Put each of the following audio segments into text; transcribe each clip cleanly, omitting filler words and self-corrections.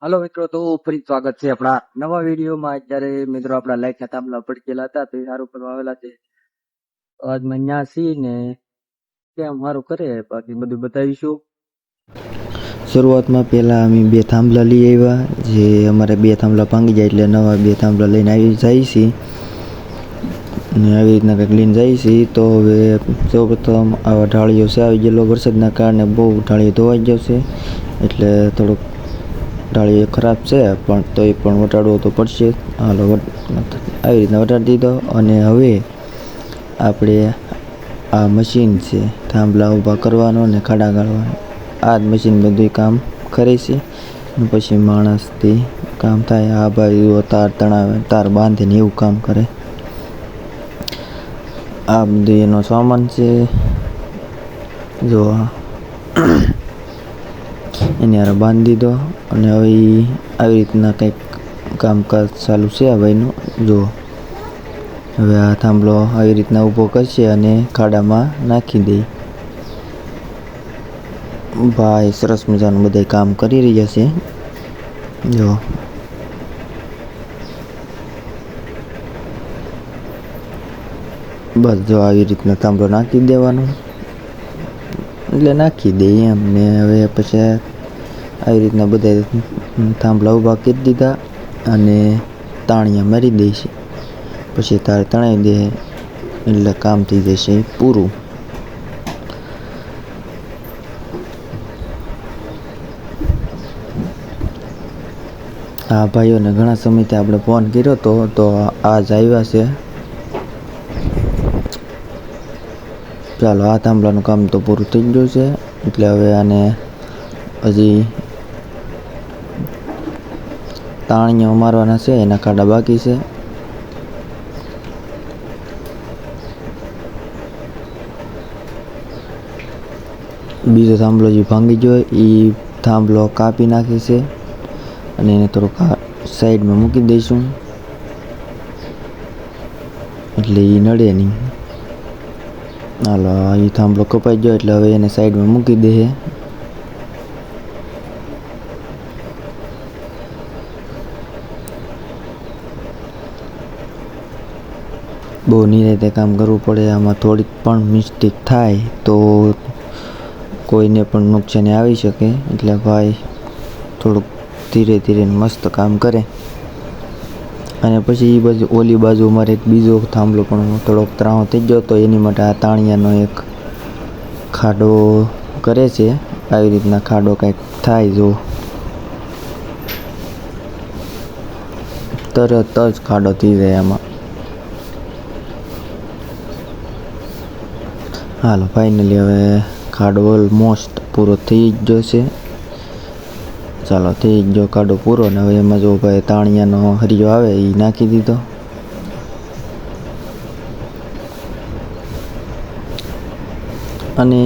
હાલો મિત્રો, તો ફરી સ્વાગત છે આપણા નવા વિડીયોમાં. અત્યારે મિત્રો આપણા લાઈક થાંભલા પડકેલા હતા તો એ સારું કરવા આવેલા છે. આજ મેં ન્યા સી ને કેમ સારું કરે બાકી બધું બતાવીશું. શરૂઆતમાં પહેલાં અમે 2 થાંભલા લઈ આવ્યા, જે અમારે 2 થાંભલા ભાંગી જાય એટલે નવા 2 થાંભલા લઈને આવી જાય છે ને આવી રીતના કંઈક લઈને જાય છે. તો હવે સૌપ્રથમ આવા ઢાળીઓ છે, આવી ગયેલો વરસાદના કારણે બહુ ઢાળીઓ ધોવાઈ ગયો છે, એટલે થોડુંક ઢાળીઓ ખરાબ છે, પણ તોય પણ વટાડવો તો પડશે. હાલો, આવી રીતના વટાડી દીધો. અને હવે આપણે આ મશીન છે થાંભલા ઊભા કરવાનો ને ખાડા ગાળવાનો, આ જ મશીન બધું કામ કરે છે. પછી માણસથી કામ થાય. આ ભાઈ તાર તણાવે, તાર બાંધે ને એવું કામ કરે. આ બધું એનો સામાન છે. જો એને હારે બાંધી દીધો. અને હવે આવી રીતના કંઈક કામકાજ ચાલુ છે આ ભાઈનું. જો હવે આ થાંભલો આવી રીતના ઊભો કરશે અને ખાડામાં નાખી દે. ભાઈ સરસ મજાનું બધા કામ કરી રહ્યા છે. જો બસ જો આવી રીતના થાંભલો નાખી દેવાનો, એટલે નાખી દે એમ. ને હવે પછી આવી રીતના બધા થાંભલા ઊભા કરી દીધા અને તાણિયા મારી દે છે. પછી તાર તણાવી દે એટલે કામ થઈ જશે પૂરું. આ ભાઈઓને ઘણા સમયથી આપણે ફોન કર્યો હતો, તો આજ આવ્યા છે. ચાલો, આ થાંભલાનું કામ તો પૂરું થઈ ગયું છે, એટલે હવે આને હજી તાણીઓ મારવાના છે, એના ખાડા બાકી છે. બીજો થાંભલો જે ભાંગી ગયો એ થાંભલો કાપી નાખી છે અને એને થોડુંક સાઈડમાં મૂકી દઈશું, એટલે એ નડે નહીં. હાલો, એ થાંભલો કપાઈ ગયો એટલે હવે એને સાઈડમાં મૂકી દે. બહુ નિરાંતે કામ કરવું પડે. આમાં થોડીક પણ મિસ્ટેક થાય તો કોઈને પણ નુકસાની આવી શકે, એટલે ભાઈ થોડુંક ધીરે ધીરે મસ્ત કામ કરે. અને પછી એ બાજુ ઓલી બાજુ અમારે એક બીજો થાંભલો પણ થોડોક ત્રાણો થઈ ગયો, તો એની માટે આ તાણિયાનો એક ખાડો કરે છે. આવી રીતના ખાડો કંઈક થાય, જો તરત જ ખાડો થઈ જાય આમાં. હાલો, ફાઇનલી હવે ખાડો ઓલમોસ્ટ પૂરો થઈ જ ગયો છે. ચાલો, થઈ ગયો ખાડો પૂરો. ને હવે એમાં જો ભાઈ તાણિયાનો હરિયો આવે એ નાખી દીધો. અને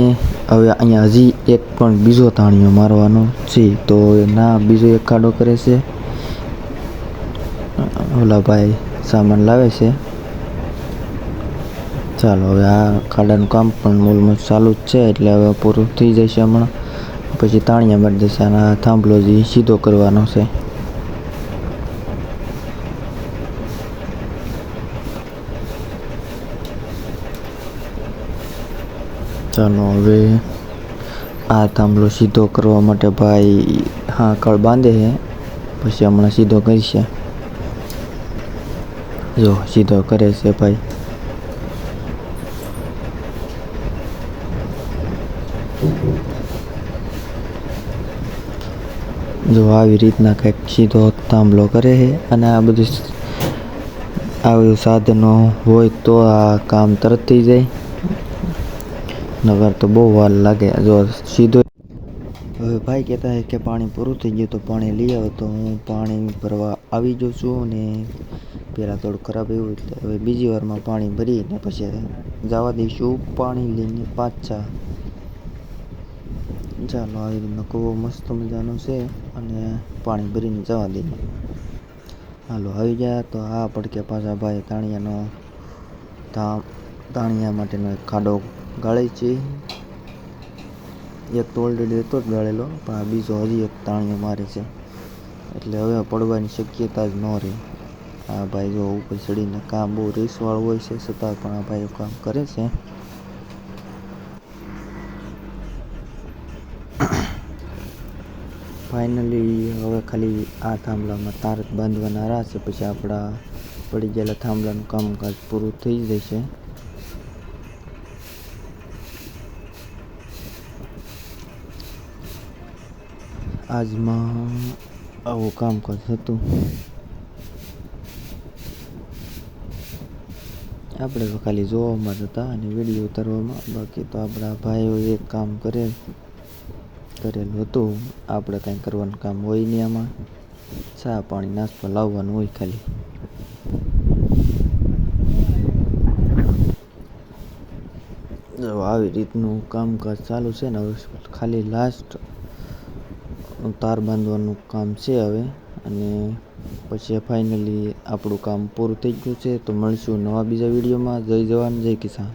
હવે અહીંયા હજી એક પણ બીજો તાણિયો મારવાનો છે, તો ના બીજો એક ખાડો કરે છે. ઓલા ભાઈ સામાન લાવે છે. ચાલો, હવે આ ખાડાનું કામ પણ ઓલમોસ્ટ ચાલુ જ છે, એટલે હવે પૂરું થઈ જશે હમણાં. પછી તાણિયા મારી દેશે અને આ થાંભલો જે સીધો કરવાનો છે. ચાલો, હવે આ થાંભલો સીધો કરવા માટે ભાઈ હાંકળ બાંધે છે, પછી હમણાં સીધો કરશે. જો સીધો કરે છે ભાઈ. જો આવી રીતના કંઈક સીધો થાંભલો કરે છે. અને આ બધું આવું સાધનો હોય તો આ કામ તરત થઈ જાય, નગર તો બહુ વાર લાગે. જો સીધો. હવે ભાઈ કહેતા હોય કે પાણી પૂરું થઈ ગયું તો પાણી લઈ આવો, તો હું પાણી ભરવા આવી જાઉં છું. અને પહેલાં થોડું ખરાબ એવું, એટલે હવે બીજી વારમાં પાણી ભરીને પછી જવા દઈશું પાણી લઈને પાછા. ચાલો, આવી રીતનો કૂવો મસ્ત મજાનો છે અને પાણી ભરીને જવા દઈએ. હાલો, આવી ગયા તો આ પડકે પાછા ભાઈ તાણિયા માટેનો એક ખાડો ગાળે છે. એક તો ઓલરેડી હતો જ ગાળેલો, પણ આ બીજો હજી એક તાણિયો મારે છે. એટલે હવે પડવાની શક્યતા જ ન રહે. આ ભાઈ જો ઉપર ચડીને કામ બહુ રીસવાળું હોય છે, છતાં પણ આ ભાઈઓ કામ કરે છે. ફાઇનલી હવે ખાલી આ થાંભલામાં તાર જ બાંધવાના રહેશે, પછી આપણા પડી ગયેલા થાંભલાનું કામકાજ પૂરું થઈ જશે. આજમાં આવું કામકાજ હતું. આપણે તો ખાલી જોવામાં જ હતા અને વિડીયો ઉતારવામાં. બાકી તો આપણા ભાઈઓએ કામ કરેલું હતું. આપણે કાંઈ કરવાનું કામ હોય નહીં આમાં. ચા પાણી નાસ્તો લાવવાનું હોય ખાલી. આવી રીતનું કામકાજ ચાલુ છે ને હવે ખાલી લાસ્ટ તાર બાંધવાનું કામ છે હવે, અને પછી ફાઇનલી આપણું કામ પૂરું થઈ ગયું છે. તો મળશું નવા બીજા વિડીયોમાં. જય જવાન જય કિસાન.